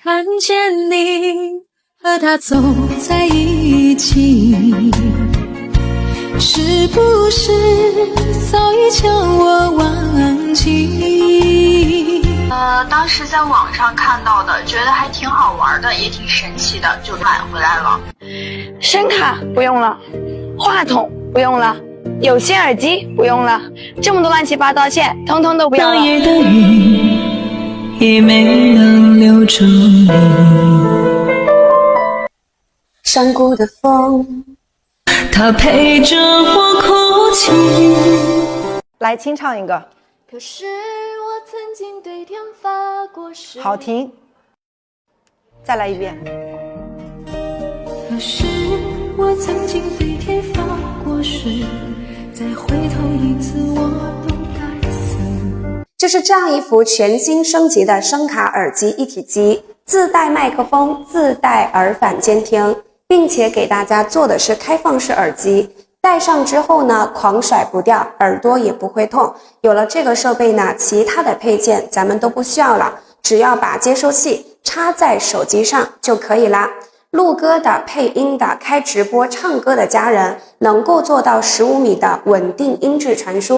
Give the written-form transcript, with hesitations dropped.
看见你和他走在一起，是不是早已将我忘记？当时在网上看到的，觉得还挺好玩的，也挺神奇的，就买回来了。声卡不用了，话筒不用了，有线耳机不用了，这么多乱七八糟线，通通都不要了。当夜的雨也没能留住你，山谷的风，它陪着我哭泣。来清唱一个，可是我曾经对天发过誓。好停，再来一遍。可是我曾经对天发过誓，再回头一次我都该死。就是这样一副全新升级的声卡耳机一体机，自带麦克风，自带耳返监听，并且给大家做的是开放式耳机，戴上之后呢，狂甩不掉，耳朵也不会痛。有了这个设备呢，其他的配件咱们都不需要了，只要把接收器插在手机上就可以啦。录歌的、配音的、开直播唱歌的家人，能够做到15米的稳定音质传输。